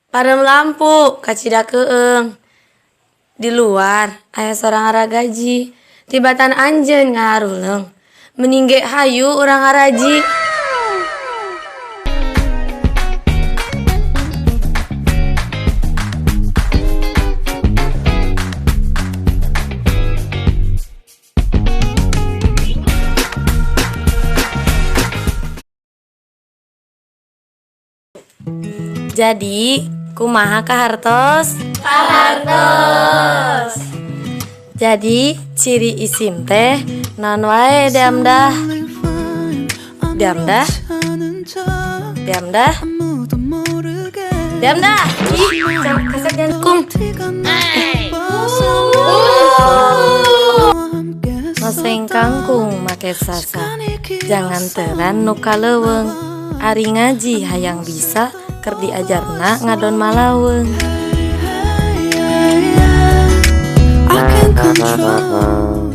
Padam lampu, kacida keeng. Di luar, aya sorang aragaji. Tibatan anjeun ngaharuleung. Meningge hayu urang araji. Jadi, kumaha kahartos? Kahartos. Jadi, ciri isim teh naon wae Damdah? Damdah? Damdah? Damdah? Ih, kasar jantung. Noseng kangkung make sasa. Jangan teran nu kaleuweung. Ari ngaji hayang bisa keur diajarna ngadon malaweung. I can't control.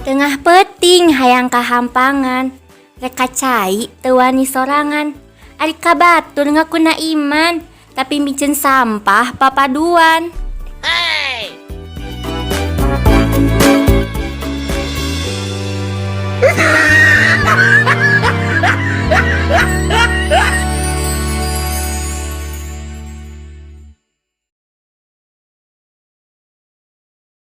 Tengah peuting hayang kahampangan, rek kacai teu wani sorangan. Ari kabatur ngakuna iman, tapi micen sampah papaduan.